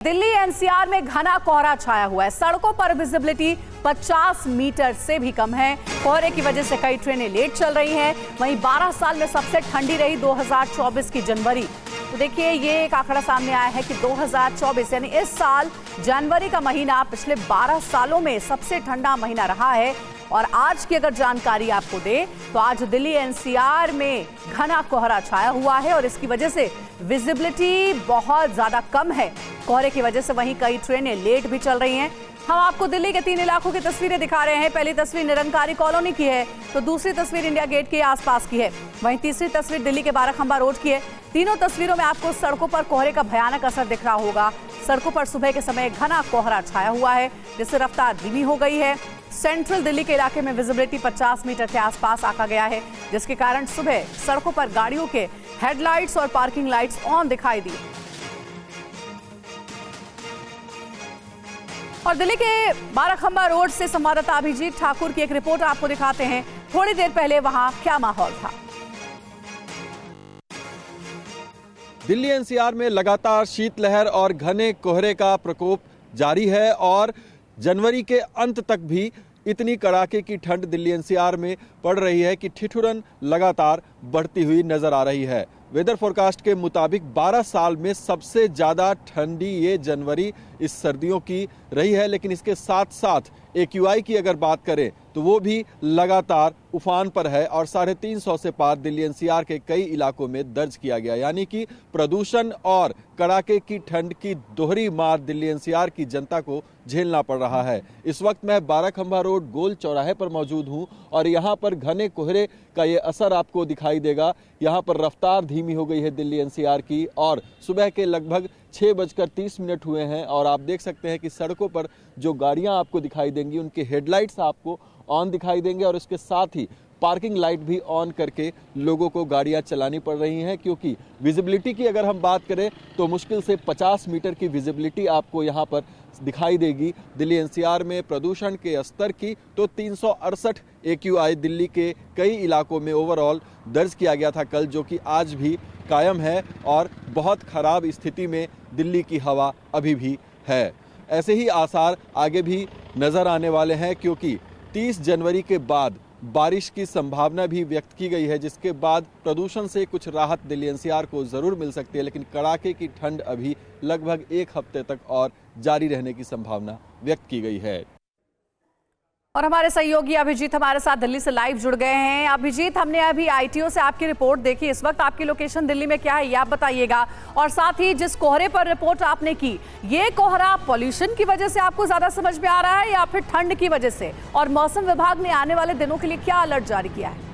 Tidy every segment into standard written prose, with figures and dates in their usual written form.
Delhi NCR में घना कोहरा छाया हुआ है। सड़कों पर विजिबिलिटी 50 मीटर से भी कम है। कोहरे की वजह से कई ट्रेनें लेट चल रही हैं। वहीं 12 साल में सबसे ठंडी रही 2024 की जनवरी। तो देखिए, ये एक आंकड़ा सामने आया है कि 2024 यानी इस साल जनवरी का महीना पिछले 12 सालों में सबसे ठंडा महीना रहा है। और आज की अगर जानकारी आपको दे तो आज दिल्ली एनसीआर में घना कोहरा छाया हुआ है और इसकी वजह से विजिबिलिटी बहुत ज्यादा कम है। कोहरे की वजह से वहीं कई ट्रेनें लेट भी चल रही हैं। हम आपको दिल्ली के 3 इलाकों की तस्वीरें दिखा रहे हैं। पहली तस्वीर निरंकारी कॉलोनी की है, तो दूसरी तस्वीर इंडिया गेट के आसपास की है, वहीं तीसरी तस्वीर दिल्ली के बाराखंबा रोड की है। तीनों तस्वीरों में आपको सड़कों पर कोहरे का भयानक असर दिख रहा होगा। सड़कों पर सुबह के समय घना कोहरा छाया हुआ है, जिससे रफ्तार धीमी हो गई है। सेंट्रल दिल्ली के इलाके में विजिबिलिटी 50 मीटर के आसपास आका गया है, जिसके कारण सुबह सड़कों पर गाड़ियों के हेडलाइट्स और पार्किंग लाइट्स ऑन दिखाई दी। और दिल्ली के बाराखंबा रोड से संवाददाता अभिजीत ठाकुर की एक रिपोर्ट आपको दिखाते हैं। थोड़ी देर पहले वहां क्या माहौल था। दिल्ली एनसीआर में लगातार शीतलहर और घने कोहरे का प्रकोप जारी है और जनवरी के अंत तक भी इतनी कड़ाके की ठंड दिल्ली एनसीआर में पड़ रही है कि ठिठुरन लगातार बढ़ती हुई नजर आ रही है। वेदर फोरकास्ट के मुताबिक 12 साल में सबसे ज़्यादा ठंडी ये जनवरी इस सर्दियों की रही है, लेकिन इसके साथ साथ AQI की अगर बात करें तो वो भी लगातार उफान पर है और 350 से पार दिल्ली एनसीआर के कई इलाकों में दर्ज किया गया। यानी कि प्रदूषण और कड़ाके की ठंड की दोहरी मार दिल्ली एनसीआर की जनता को झेलना पड़ रहा है। इस वक्त मैं बाराखंबा रोड गोल चौराहे पर मौजूद हूं और यहाँ पर घने कोहरे का ये असर आपको दिखाई देगा। यहाँ पर रफ्तार धीमी हो गई है दिल्ली एनसीआर की और सुबह के लगभग 6:30 हुए हैं और आप देख सकते हैं कि सड़कों पर जो गाड़ियां आपको दिखाई देंगी उनके हेडलाइट्स आपको ऑन दिखाई देंगे और इसके साथ ही पार्किंग लाइट भी ऑन करके लोगों को गाड़ियां चलानी पड़ रही हैं, क्योंककि विजिबिलिटी की अगर हम बात करें तो मुश्किल से 50 मीटर की विजिबिलिटी आपको यहां पर दिखाई देगी। दिल्ली एनसीआर में प्रदूषण के स्तर की तो 368 AQI दिल्ली के कई इलाकों में ओवरऑल दर्ज किया गया था कल, जो कि आज भी कायम है और बहुत खराब स्थिति में दिल्ली की हवा अभी भी है। ऐसे ही आसार आगे भी नजर आने वाले हैं, क्योंकि 30 जनवरी के बाद बारिश की संभावना भी व्यक्त की गई है, जिसके बाद प्रदूषण से कुछ राहत दिल्ली एनसीआर को जरूर मिल सकती है, लेकिन कड़ाके की ठंड अभी लगभग 1 हफ्ते तक और जारी रहने की संभावना व्यक्त की गई है। और हमारे सहयोगी अभिजीत हमारे साथ दिल्ली से लाइव जुड़ गए हैं। अभिजीत, हमने अभी ITO से आपकी रिपोर्ट देखी। इस वक्त आपकी लोकेशन दिल्ली में क्या है ये आप बताइएगा, और साथ ही जिस कोहरे पर रिपोर्ट आपने की, ये कोहरा पॉल्यूशन की वजह से आपको ज्यादा समझ में आ रहा है या फिर ठंड की वजह से? और मौसम विभाग ने आने वाले दिनों के लिए क्या अलर्ट जारी किया है?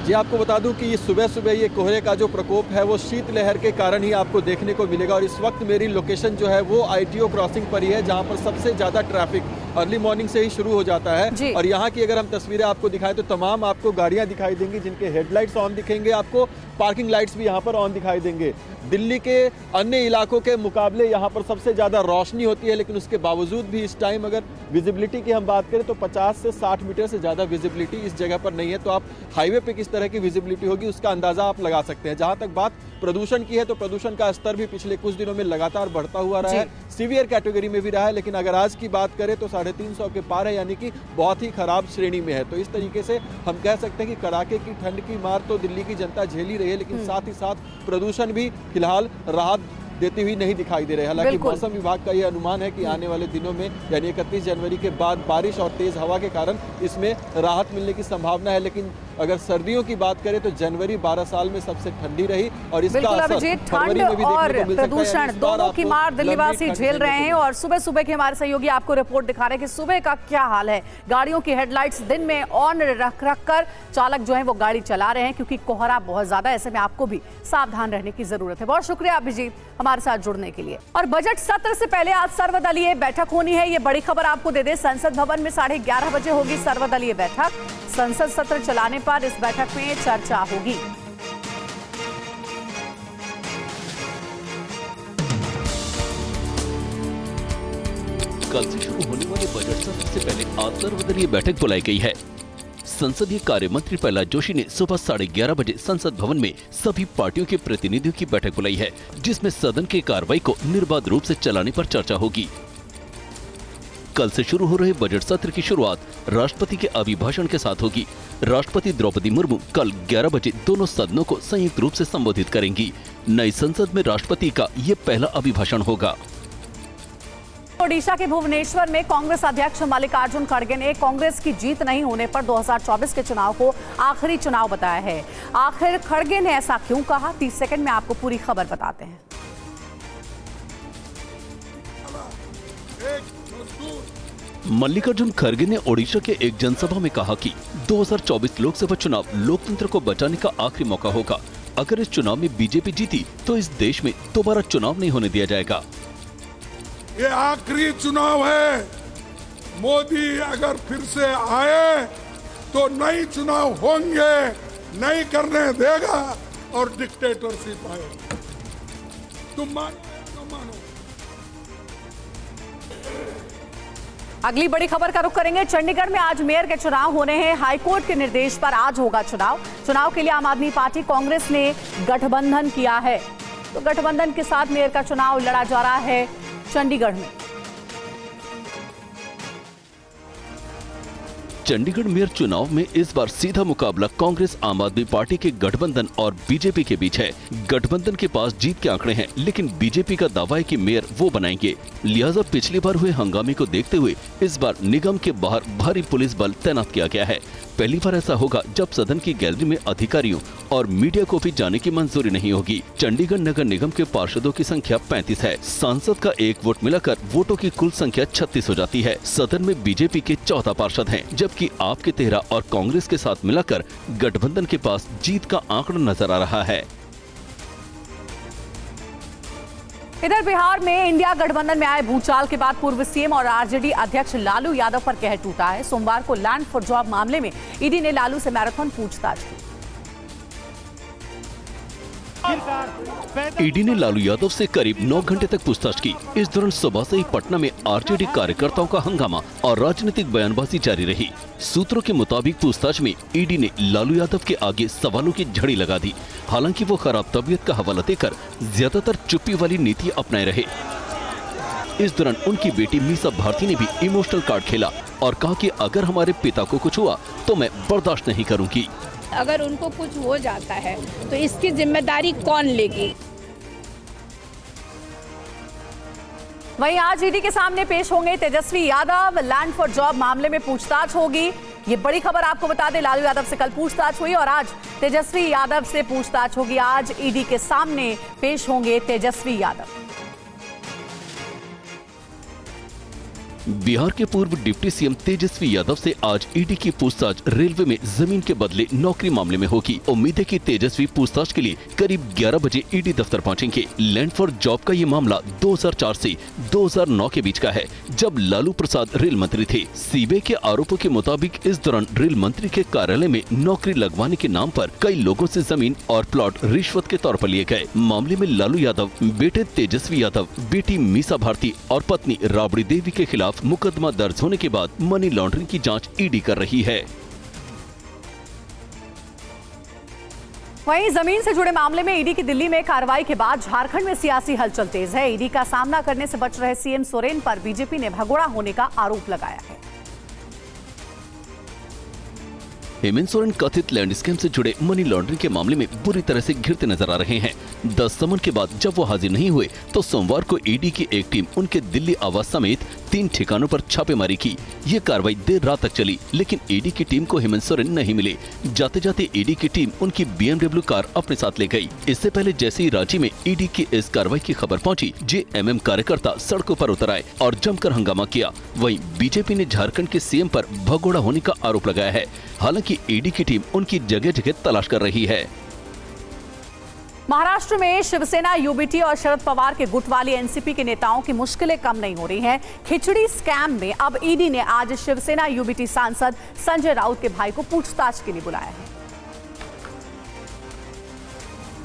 जी, आपको बता दूं कि ये सुबह सुबह ये कोहरे का जो प्रकोप है वो शीतलहर के कारण ही आपको देखने को मिलेगा। और इस वक्त मेरी लोकेशन जो है वो ITO क्रॉसिंग पर ही है, जहां पर सबसे ज़्यादा ट्रैफिक अर्ली मॉर्निंग से ही शुरू हो जाता है। और यहाँ की अगर हम तस्वीरें आपको दिखाएं तो तमाम आपको गाड़ियाँ दिखाई देंगी जिनके हेडलाइट्स ऑन दिखेंगे, आपको पार्किंग लाइट्स भी यहाँ पर ऑन दिखाई देंगे। दिल्ली के अन्य इलाकों के मुकाबले यहाँ पर सबसे ज़्यादा रोशनी होती है, लेकिन उसके बावजूद भी इस टाइम अगर विजिबिलिटी की हम बात करें तो 50 से 60 मीटर से ज़्यादा विजिबिलिटी इस जगह पर नहीं है। तो आप हाईवे पे किस तरह की विजिबिलिटी होगी उसका अंदाज़ा आप लगा सकते हैं। जहाँ तक बात प्रदूषण की है तो प्रदूषण का स्तर भी पिछले कुछ दिनों में लगातार बढ़ता हुआ रहा है, सीवियर कैटेगरी में भी रहा है, लेकिन अगर आज की बात करें तो 350 के पार है, यानी कि बहुत ही खराब श्रेणी में है। तो इस तरीके से हम कह सकते हैं कि कड़ाके की ठंड की मार तो दिल्ली की जनता झेल ही रही है, लेकिन साथ ही साथ प्रदूषण भी फिलहाल राहत देती हुई नहीं दिखाई दे रहे। हालांकि मौसम विभाग का यह अनुमान है कि आने वाले दिनों में यानी 31 जनवरी के बाद बारिश और तेज हवा के कारण इसमें राहत मिलने की संभावना है। लेकिन अगर सर्दियों की बात करें तो जनवरी 12 साल में सबसे ठंडी रही और इसका असर फरवरी में भी देखने को मिल सकता है। प्रदूषण दोनों की मार दिल्लीवासी झेल रहे हैं। और सुबह सुबह के हमारे सहयोगी आपको रिपोर्ट दिखा रहे हैं कि सुबह का क्या हाल है। गाड़ियों की हेडलाइट्स दिन में ऑन रख कर चालक जो है वो गाड़ी चला रहे हैं, क्योंकि कोहरा बहुत ज्यादा, ऐसे में आपको भी सावधान रहने की जरूरत है। बहुत शुक्रिया अभिजीत हमारे साथ जुड़ने के लिए। और बजट सत्र से पहले आज सर्वदलीय बैठक होनी है, ये बड़ी खबर आपको दे दे। संसद भवन में 11:30 बजे होगी सर्वदलीय बैठक। संसद सत्र चलाने पर इस बैठक में चर्चा होगी। कल से शुरू होने वाले बजट सत्र से पहले आज सर्वदलीय बैठक बुलाई गई है। संसदीय कार्य मंत्री प्रहलाद जोशी ने सुबह 11:30 बजे संसद भवन में सभी पार्टियों के प्रतिनिधियों की बैठक बुलाई है, जिसमें सदन की कार्रवाई को निर्बाध रूप से चलाने पर चर्चा होगी। कल से शुरू हो रहे बजट सत्र की शुरुआत राष्ट्रपति के अभिभाषण के साथ होगी। राष्ट्रपति द्रौपदी मुर्मू कल 11 बजे दोनों सदनों को संयुक्त रूप से संबोधित करेंगी। नई संसद में राष्ट्रपति का ये पहला अभिभाषण होगा। ओडिशा के भुवनेश्वर में कांग्रेस अध्यक्ष मल्लिकार्जुन खड़गे ने कांग्रेस की जीत नहीं होने पर 2024 के चुनाव को आखिरी चुनाव बताया है। आखिर खड़गे ने ऐसा क्यों कहा, 30 सेकंड में आपको पूरी खबर बताते हैं। मल्लिकार्जुन खड़गे ने ओडिशा के एक जनसभा में कहा कि 2024 लोकसभा चुनाव लोकतंत्र को बचाने का आखिरी मौका होगा। अगर इस चुनाव में बीजेपी जीती तो इस देश में दोबारा चुनाव नहीं होने दिया जाएगा। ये आखिरी चुनाव है। मोदी अगर फिर से आए तो नए चुनाव होंगे, नहीं करने देगा और डिक्टेटरशिप आएगा। तुम मानो या न मानो। अगली बड़ी खबर का रुख करेंगे। चंडीगढ़ में आज मेयर के चुनाव होने हैं। हाईकोर्ट के निर्देश पर आज होगा चुनाव के लिए आम आदमी पार्टी कांग्रेस ने गठबंधन किया है, तो गठबंधन के साथ मेयर का चुनाव लड़ा जा रहा है चंडीगढ़ में। चंडीगढ़ मेयर चुनाव में इस बार सीधा मुकाबला कांग्रेस आम आदमी पार्टी के गठबंधन और बीजेपी के बीच है। गठबंधन के पास जीत के आंकड़े हैं, लेकिन बीजेपी का दावा है कि मेयर वो बनाएंगे। लिहाजा पिछली बार हुए हंगामे को देखते हुए इस बार निगम के बाहर भारी पुलिस बल तैनात किया गया है। पहली बार ऐसा होगा जब सदन की गैलरी में अधिकारियों और मीडिया को भी जाने की मंजूरी नहीं होगी। चंडीगढ़ नगर निगम के पार्षदों की संख्या 35 है। सांसद का एक वोट मिलाकर वोटों की कुल संख्या 36 हो जाती है। सदन में बीजेपी के 14 पार्षद हैं, जबकि आप के 13 और कांग्रेस के साथ मिलाकर गठबंधन के पास जीत का आंकड़ा नजर आ रहा है। इधर बिहार में इंडिया गठबंधन में आए भूचाल के बाद पूर्व सीएम और आरजेडी अध्यक्ष लालू यादव पर कहर टूटा है। सोमवार को लैंड फॉर जॉब मामले में ईडी ने लालू से मैराथन पूछताछ की। ईडी ने लालू यादव से करीब 9 घंटे तक पूछताछ की। इस दौरान सुबह से ही पटना में आरजेडी कार्यकर्ताओं का हंगामा और राजनीतिक बयानबाजी जारी रही। सूत्रों के मुताबिक पूछताछ में ईडी ने लालू यादव के आगे सवालों की झड़ी लगा दी। हालांकि वो खराब तबीयत का हवाला देकर ज्यादातर चुप्पी वाली नीति अपनाए रहे। इस दौरान उनकी बेटी मीसा भारती ने भी इमोशनल कार्ड खेला और कहा कि अगर हमारे पिता को कुछ हुआ तो मैं बर्दाश्त नहीं करूंगी। अगर उनको कुछ हो जाता है तो इसकी जिम्मेदारी कौन लेगी। वहीं आज ईडी के सामने पेश होंगे Tejashwi Yadav. Land for job मामले में पूछताछ होगी। ये बड़ी खबर आपको बता दें, लालू यादव से कल पूछताछ हुई और आज तेजस्वी यादव से पूछताछ होगी। आज ईडी के सामने पेश होंगे तेजस्वी यादव। बिहार के पूर्व डिप्टी सीएम तेजस्वी यादव से आज ईडी की पूछताछ रेलवे में जमीन के बदले नौकरी मामले में होगी। उम्मीद है कि तेजस्वी पूछताछ के लिए करीब 11 बजे ईडी दफ्तर पहुंचेंगे। लैंड फॉर जॉब का ये मामला 2004 से 2009 के बीच का है, जब लालू प्रसाद रेल मंत्री थे। सीबीआई के आरोपों के मुताबिक इस दौरान रेल मंत्री के कार्यालय में नौकरी लगवाने के नाम पर कई लोगों से जमीन और प्लॉट रिश्वत के तौर पर लिए गए। मामले में लालू यादव, बेटे तेजस्वी यादव, बेटी मीसा भारती और पत्नी राबड़ी देवी के खिलाफ मुकदमा दर्ज होने के बाद मनी लॉन्ड्रिंग की जांच ईडी कर रही है। वहीं जमीन से जुड़े मामले में ईडी की दिल्ली में कार्रवाई के बाद झारखंड में सियासी हलचल तेज है। ईडी का सामना करने से बच रहे सीएम सोरेन पर बीजेपी ने भगोड़ा होने का आरोप लगाया है। हेमंत सोरेन कथित लैंड स्कैम से जुड़े मनी लॉन्ड्रिंग के मामले में बुरी तरह से घिरते नजर आ रहे हैं। 10 समन के बाद जब वो हाजिर नहीं हुए तो सोमवार को ईडी की एक टीम उनके दिल्ली आवास समेत 3 ठिकानों पर छापेमारी की। ये कार्रवाई देर रात तक चली, लेकिन ईडी की टीम को हेमंत सोरेन नहीं मिले। जाते जाते ईडी की टीम उनकी BMW कार अपने साथ ले गई। इससे पहले जैसे ही रांची में ईडी की इस कार्रवाई की खबर पहुंची, जेएमएम कार्यकर्ता सड़कों पर उतर आए और जमकर हंगामा किया। वहीं बीजेपी ने झारखंड के सीएम पर भगोड़ा होने का आरोप लगाया है। हालांकि ईडी की टीम उनकी जगह जगह तलाश कर रही है। महाराष्ट्र में शिवसेना, यूबीटी और शरद पवार के गुट वाली एनसीपी के नेताओं की मुश्किलें कम नहीं हो रही हैं। खिचड़ी स्कैम में अब ईडी ने आज शिवसेना यूबीटी सांसद संजय राउत के भाई को पूछताछ के लिए बुलाया है।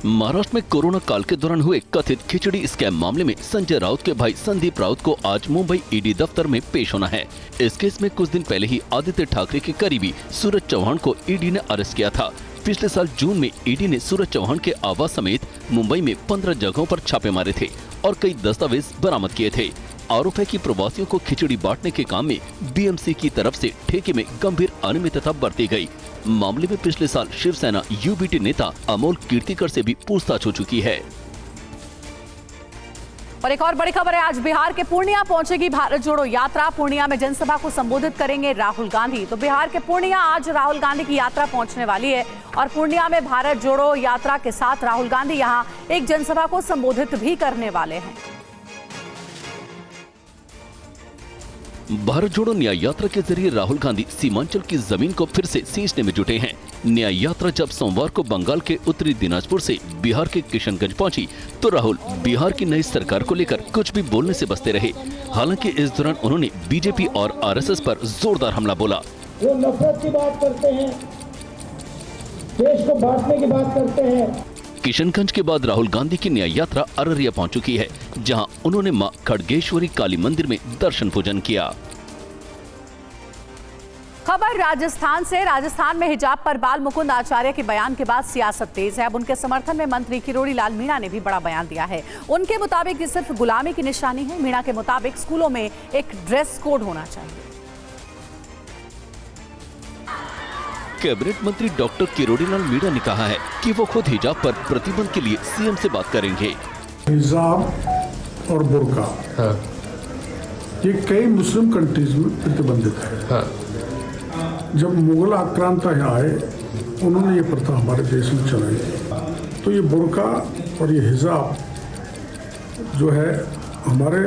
महाराष्ट्र में कोरोना काल के दौरान हुए कथित खिचड़ी स्कैम मामले में संजय राउत के भाई संदीप राउत को आज मुंबई ईडी दफ्तर में पेश होना है। इस केस में कुछ दिन पहले ही आदित्य ठाकरे के करीबी सूरज चौहान को ईडी ने अरेस्ट किया था। पिछले साल जून में ईडी ने सूरज चौहान के आवास समेत मुंबई में 15 जगहों पर छापे मारे थे और कई दस्तावेज बरामद किए थे। आरोप है कि प्रवासियों को खिचड़ी बांटने के काम में बीएमसी की तरफ से ठेके में गंभीर अनियमितता बरती गई। मामले में पिछले साल शिवसेना यूबीटी नेता अमोल कीर्तिकर से भी पूछताछ हो चुकी है। और एक और बड़ी खबर है, आज बिहार के पूर्णिया पहुंचेगी भारत जोड़ो यात्रा। पूर्णिया में जनसभा को संबोधित करेंगे राहुल गांधी। तो बिहार के पूर्णिया आज राहुल गांधी की यात्रा पहुंचने वाली है और पूर्णिया में भारत जोड़ो यात्रा के साथ राहुल गांधी यहां एक जनसभा को संबोधित भी करने वाले हैं। भारत जोड़ो न्याय यात्रा के जरिए राहुल गांधी सीमांचल की जमीन को फिर से सींचने में जुटे हैं। न्याय यात्रा जब सोमवार को बंगाल के उत्तरी दिनाजपुर से बिहार के किशनगंज पहुंची तो राहुल बिहार की नई सरकार को लेकर कुछ भी बोलने से बचते रहे। हालांकि इस दौरान उन्होंने बीजेपी और आरएसएस पर जोरदार हमला बोला। वो नफरत की बात करते हैं, देश को बांटने की बात करते हैं। किशनगंज के बाद राहुल गांधी की न्याय यात्रा अररिया पहुंच चुकी है, जहां उन्होंने मां खड़गेश्वरी काली मंदिर में दर्शन पूजन किया। खबर राजस्थान से। राजस्थान में हिजाब पर बाल मुकुंद आचार्य के बयान के बाद सियासत तेज है। अब उनके समर्थन में मंत्री किरोड़ी लाल मीणा ने भी बड़ा बयान दिया है। उनके मुताबिक ये सिर्फ गुलामी की निशानी है। मीणा के मुताबिक स्कूलों में एक ड्रेस कोड होना चाहिए। कैबिनेट मंत्री डॉक्टर किरोड़ी लाल मीणा ने कहा है कि वो खुद हिजाब पर प्रतिबंध के लिए सीएम से बात करेंगे। हिजाब और बुर्का ये कई मुस्लिम कंट्रीज में प्रतिबंधित है। जब मुगल आक्रांता आए उन्होंने ये प्रथा हमारे देश में चलाई। तो ये बुर्का और ये हिजाब जो है हमारे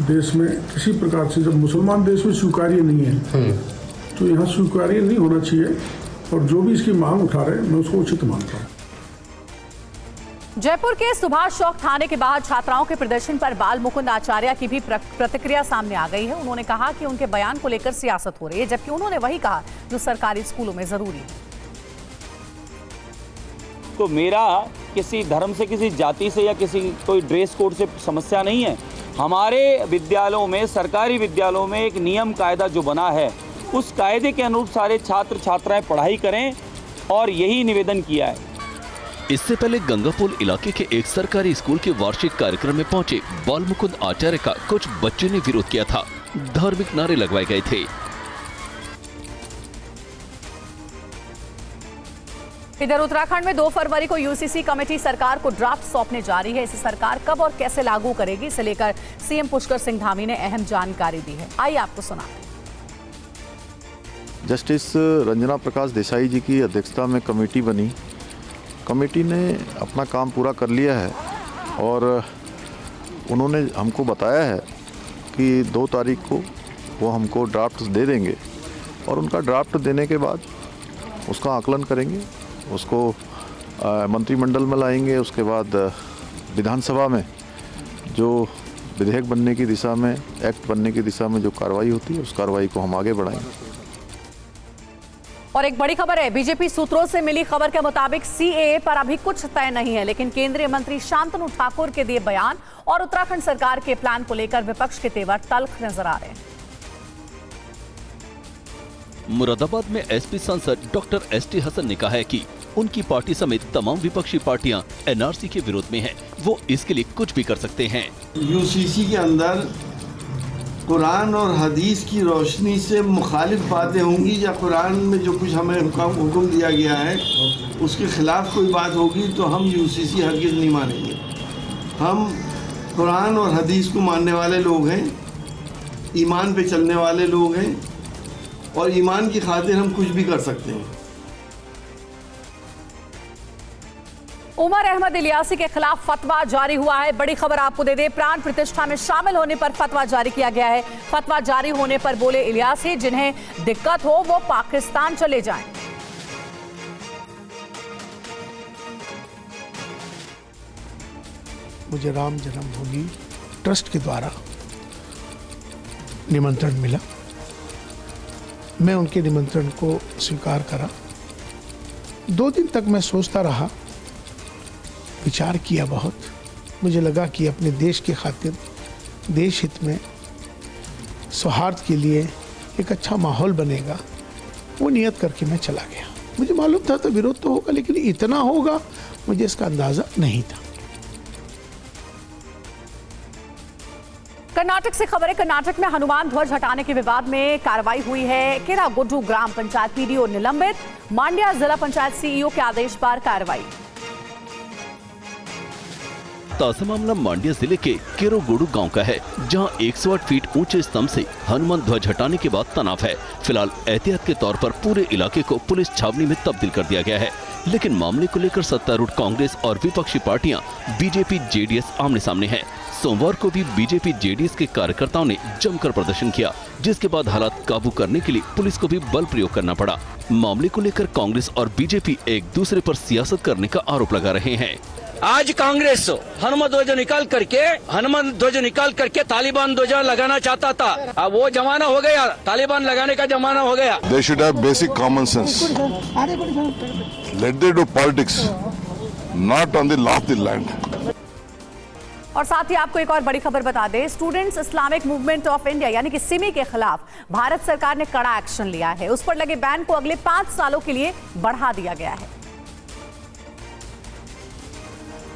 देश में किसी प्रकार से, जब मुसलमान देश में स्वीकार्य नहीं है तो यहाँ स्वीकार्य नहीं होना चाहिए। और जो भी इसकी मांग उठा रहे मैं उसको उचित मानता हूँ। जयपुर के सुभाष चौक थाने के बाहर छात्राओं के प्रदर्शन पर बाल मुकुंद आचार्य की भी प्रतिक्रिया सामने आ गई है। उन्होंने कहा कि उनके बयान को लेकर सियासत हो रही है, जबकि उन्होंने वही कहा जो सरकारी स्कूलों में जरूरी है। तो मेरा किसी धर्म से, किसी जाति से या किसी कोई ड्रेस कोड से समस्या नहीं है। हमारे विद्यालयों में, सरकारी विद्यालयों में एक नियम कायदा जो बना है उस कायदे के अनुरूप सारे छात्र छात्राएं पढ़ाई करें और यही निवेदन किया है। इससे पहले गंगापुल इलाके के एक सरकारी स्कूल के वार्षिक कार्यक्रम में पहुंचे बाल मुकुंद आचार्य का कुछ बच्चों ने विरोध किया था। धार्मिक नारे लगवाए गए थे। इधर उत्तराखंड में 2 फरवरी को यूसीसी कमेटी सरकार को ड्राफ्ट सौंपने जा रही है। इसे सरकार कब और कैसे लागू करेगी, इसे लेकर सीएम पुष्कर सिंह धामी ने अहम जानकारी दी है। आइए आपको सुनाते हैं। जस्टिस रंजना प्रकाश देसाई जी की अध्यक्षता में कमेटी बनी। कमेटी ने अपना काम पूरा कर लिया है और उन्होंने हमको बताया है कि 2 तारीख को वो हमको ड्राफ्ट दे देंगे और उनका ड्राफ्ट देने के बाद उसका आकलन करेंगे, उसको मंत्रिमंडल में लाएंगे। उसके बाद विधानसभा में जो विधेयक बनने की दिशा में, एक्ट बनने की दिशा में जो कार्रवाई होती है उस कार्रवाई को हम आगे बढ़ाएंगे। और एक बड़ी खबर है, बीजेपी सूत्रों से मिली खबर के मुताबिक सीएए पर अभी कुछ तय नहीं है, लेकिन केंद्रीय मंत्री शांतनु ठाकुर के दिए बयान और उत्तराखंड सरकार के प्लान को लेकर विपक्ष के तेवर तल्ख नजर आ रहे हैं। मुरादाबाद में एसपी सांसद डॉक्टर एसटी हसन ने कहा है कि उनकी पार्टी समेत तमाम विपक्षी पार्टियां एनआरसी के विरोध में हैं। वो इसके लिए कुछ भी कर सकते हैं। यूसीसी के अंदर कुरान और हदीस की रोशनी से मुखालिफ बातें होंगी या कुरान में जो कुछ हमें हुक्म दिया गया है उसके खिलाफ कोई बात होगी तो हम यूसीसी हरगिज़ नहीं मानेंगे। हम कुरान और हदीस को मानने वाले लोग हैं, ईमान पे चलने वाले लोग हैं और ईमान की खातिर हम कुछ भी कर सकते हैं। उमर अहमद इलियासी के खिलाफ फतवा जारी हुआ है। बड़ी खबर आपको दे दे, प्राण प्रतिष्ठा में शामिल होने पर फतवा जारी किया गया है। फतवा जारी होने पर बोले इलियासी, जिन्हें दिक्कत हो वो पाकिस्तान चले जाएं। मुझे राम जन्मभूमि ट्रस्ट के द्वारा निमंत्रण मिला। मैं उनके निमंत्रण को स्वीकार करा। 2 दिन तक मैं सोचता रहा विचार किया बहुत। मुझे लगा कि अपने देश के खातिर, देश हित में, सौहार्द के लिए एक अच्छा माहौल बनेगा, वो नियत करके मैं चला गया। मुझे मालूम था तो विरोध तो होगा, लेकिन इतना होगा मुझे इसका अंदाजा नहीं था। कर्नाटक से खबर है। कर्नाटक में हनुमान ध्वज हटाने के विवाद में कार्रवाई हुई है। केरागुड्डू ग्राम पंचायत पीडीओ निलंबित, मांड्या जिला पंचायत सीईओ के आदेश पर कार्रवाई। ताजा मामला मांड्या जिले के केरागुड्डू गांव का है, जहां 108 फीट ऊंचे स्तंभ से हनुमान ध्वज हटाने के बाद तनाव है। फिलहाल एहतियात के तौर पर पूरे इलाके को पुलिस छावनी में तब्दील कर दिया गया है, लेकिन मामले को लेकर सत्तारूढ़ कांग्रेस और विपक्षी पार्टियां बीजेपी जेडीएस आमने सामने है। सोमवार को भी बीजेपी जेडीएस के कार्यकर्ताओं ने जमकर प्रदर्शन किया, जिसके बाद हालात काबू करने के लिए पुलिस को भी बल प्रयोग करना पड़ा। मामले को लेकर कांग्रेस और बीजेपी एक दूसरे पर सियासत करने का आरोप लगा रहे हैं। आज कांग्रेस हनुमान ध्वज निकाल करके तालिबान ध्वज लगाना चाहता था। अब वो जमाना हो गया, तालिबान लगाने का जमाना हो गया। They should have basic common sense. Let them do politics, not on the law of the land. और साथ ही आपको एक और बड़ी खबर बता दें, students Islamic movement of India यानी कि सिमी के खिलाफ भारत सरकार ने कड़ा एक्शन लिया है। उस पर लगे बैन को अगले 5 सालों के लिए बढ़ा दिया गया है।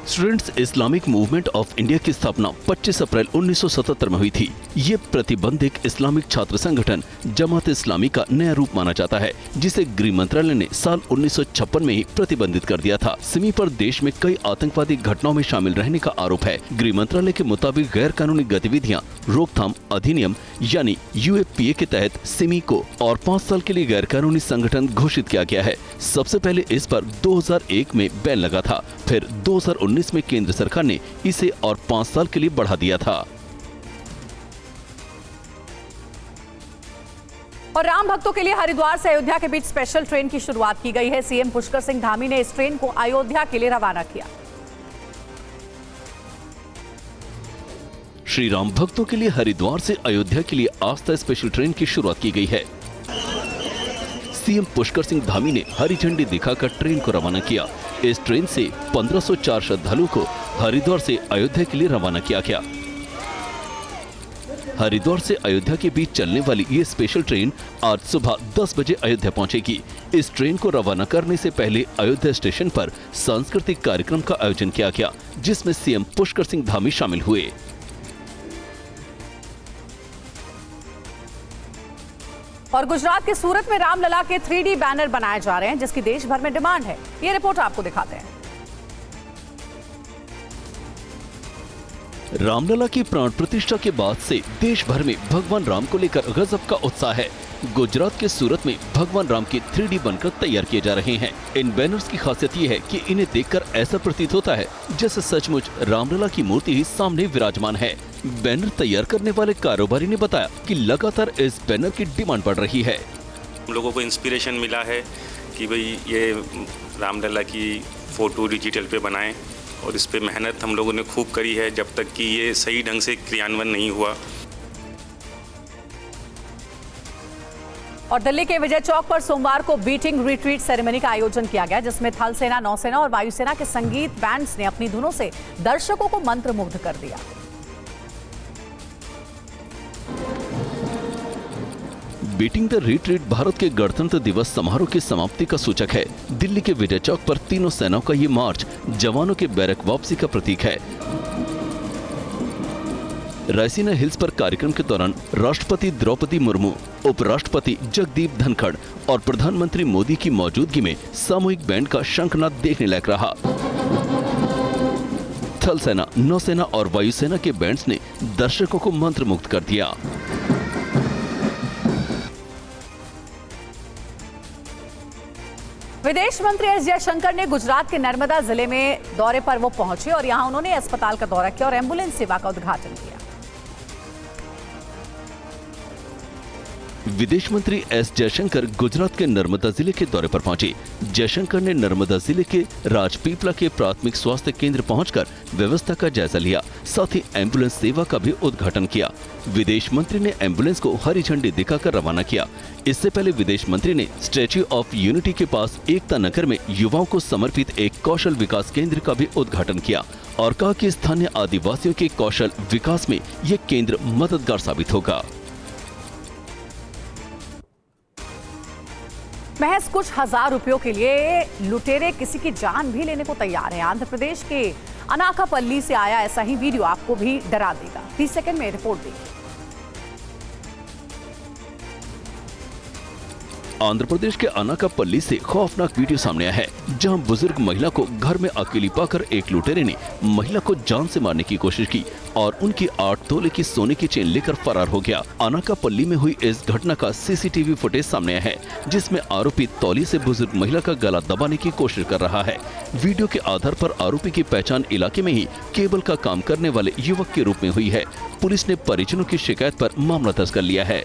Students Islamic movement of India की स्थापना 25 अप्रैल 1977 में हुई थी। ये प्रतिबंधित इस्लामिक छात्र संगठन जमात इस्लामी का नया रूप माना जाता है, जिसे गृह मंत्रालय ने साल 1956 में ही प्रतिबंधित कर दिया था। सिमी पर देश में कई आतंकवादी घटनाओं में शामिल रहने का आरोप है। गृह मंत्रालय के मुताबिक गैर कानूनी गतिविधियां रोकथाम अधिनियम यानी UFPA के तहत सिमी को और 5 साल के लिए गैर कानूनी संगठन घोषित किया गया है। सबसे पहले इस पर 2001 में बैन लगा था, फिर 2019 में केंद्र सरकार ने इसे और 5 साल के लिए बढ़ा दिया था। और राम भक्तों के लिए हरिद्वार से अयोध्या के बीच स्पेशल ट्रेन की शुरुआत की गई है। सीएम पुष्कर सिंह धामी ने इस ट्रेन को अयोध्या के लिए रवाना किया। श्री राम भक्तों के लिए हरिद्वार से अयोध्या के लिए आस्था स्पेशल ट्रेन की शुरुआत की गई है। सीएम पुष्कर सिंह धामी ने हरी झंडी दिखाकर ट्रेन को रवाना किया। इस ट्रेन से 1504 श्रद्धालुओं को हरिद्वार से अयोध्या के लिए रवाना किया गया। हरिद्वार से अयोध्या के बीच चलने वाली ये स्पेशल ट्रेन आज सुबह 10 बजे अयोध्या पहुंचेगी। इस ट्रेन को रवाना करने से पहले अयोध्या स्टेशन पर सांस्कृतिक कार्यक्रम का आयोजन किया गया, जिसमें सीएम पुष्कर सिंह धामी शामिल हुए। और गुजरात के सूरत में रामलला के 3D बैनर बनाए जा रहे हैं, जिसकी देश भर में डिमांड है। ये रिपोर्ट आपको दिखाते हैं। रामलला की प्राण प्रतिष्ठा के बाद से देश भर में भगवान राम को लेकर गजब का उत्साह है। गुजरात के सूरत में भगवान राम के 3D बनकर तैयार किए जा रहे हैं। इन बैनर्स की खासियत ये है कि इन्हें देखकर ऐसा प्रतीत होता है जैसे सचमुच रामलला की मूर्ति ही सामने विराजमान है। बैनर तैयार करने वाले कारोबारी ने बताया कि लगातार इस बैनर की डिमांड बढ़ रही है। हम लोगों को इंस्पिरेशन मिला है कि भाई ये रामलला की फोटो डिजिटल पे बनाएं, और इस पे मेहनत हम लोगों ने खूब करी है जब तक कि ये सही ढंग से क्रियान्वयन नहीं हुआ। और दिल्ली के विजय चौक पर सोमवार को बीटिंग रिट्रीट सेरेमनी का आयोजन किया गया, जिसमें थल सेना, नौसेना और वायुसेना के संगीत बैंड्स ने अपनी धुनों से दर्शकों को मंत्रमुग्ध कर दिया। बीटिंग द रिट्रीट भारत के गणतंत्र दिवस समारोह की समाप्ति का सूचक है। दिल्ली के विजय चौक पर तीनों सेनाओं का ये मार्च जवानों के बैरक वापसी का प्रतीक है। रायसीना हिल्स पर कार्यक्रम के दौरान राष्ट्रपति द्रौपदी मुर्मू, उपराष्ट्रपति जगदीप धनखड़ और प्रधानमंत्री मोदी की मौजूदगी में सामूहिक बैंड का शंखनाद देखने लायक रहा। थल सेना, नौसेना और वायुसेना के बैंड्स ने दर्शकों को मंत्रमुग्ध कर दिया। विदेश मंत्री एस जयशंकर ने गुजरात के नर्मदा जिले में दौरे पर वो पहुंचे और यहां उन्होंने अस्पताल का दौरा किया और एम्बुलेंस सेवा का उद्घाटन किया। विदेश मंत्री एस जयशंकर गुजरात के नर्मदा जिले के दौरे पर पहुंचे। जयशंकर ने नर्मदा जिले के राजपीपला के प्राथमिक स्वास्थ्य केंद्र पहुंचकर व्यवस्था का जायजा लिया, साथ ही एम्बुलेंस सेवा का भी उद्घाटन किया। विदेश मंत्री ने एम्बुलेंस को हरी झंडी दिखाकर रवाना किया। इससे पहले विदेश मंत्री ने स्टैच्यू ऑफ यूनिटी के पास एकता नगर में युवाओं को समर्पित एक कौशल विकास केंद्र का भी उद्घाटन किया और कहा कि स्थानीय आदिवासियों के कौशल विकास में ये केंद्र मददगार साबित होगा। महज कुछ हजार रुपयों के लिए लुटेरे किसी की जान भी लेने को तैयार हैं। आंध्र प्रदेश के अनाकापल्ली से आया ऐसा ही वीडियो आपको भी डरा देगा। 30 सेकंड में रिपोर्ट देखिए। आंध्र प्रदेश के अनाकापल्ली से खौफनाक वीडियो सामने आया है, जहां बुजुर्ग महिला को घर में अकेली पाकर एक लुटेरे ने महिला को जान से मारने की कोशिश की और उनकी 8 तोले की सोने की चेन लेकर फरार हो गया। अनाकापल्ली में हुई इस घटना का सीसीटीवी फुटेज सामने आया है, जिसमें आरोपी तौली से बुजुर्ग महिला का गला दबाने की कोशिश कर रहा है। वीडियो के आधार पर आरोपी की पहचान इलाके में ही केबल का काम करने वाले युवक के रूप में हुई है। पुलिस ने परिजनों की शिकायत पर मामला दर्ज कर लिया है।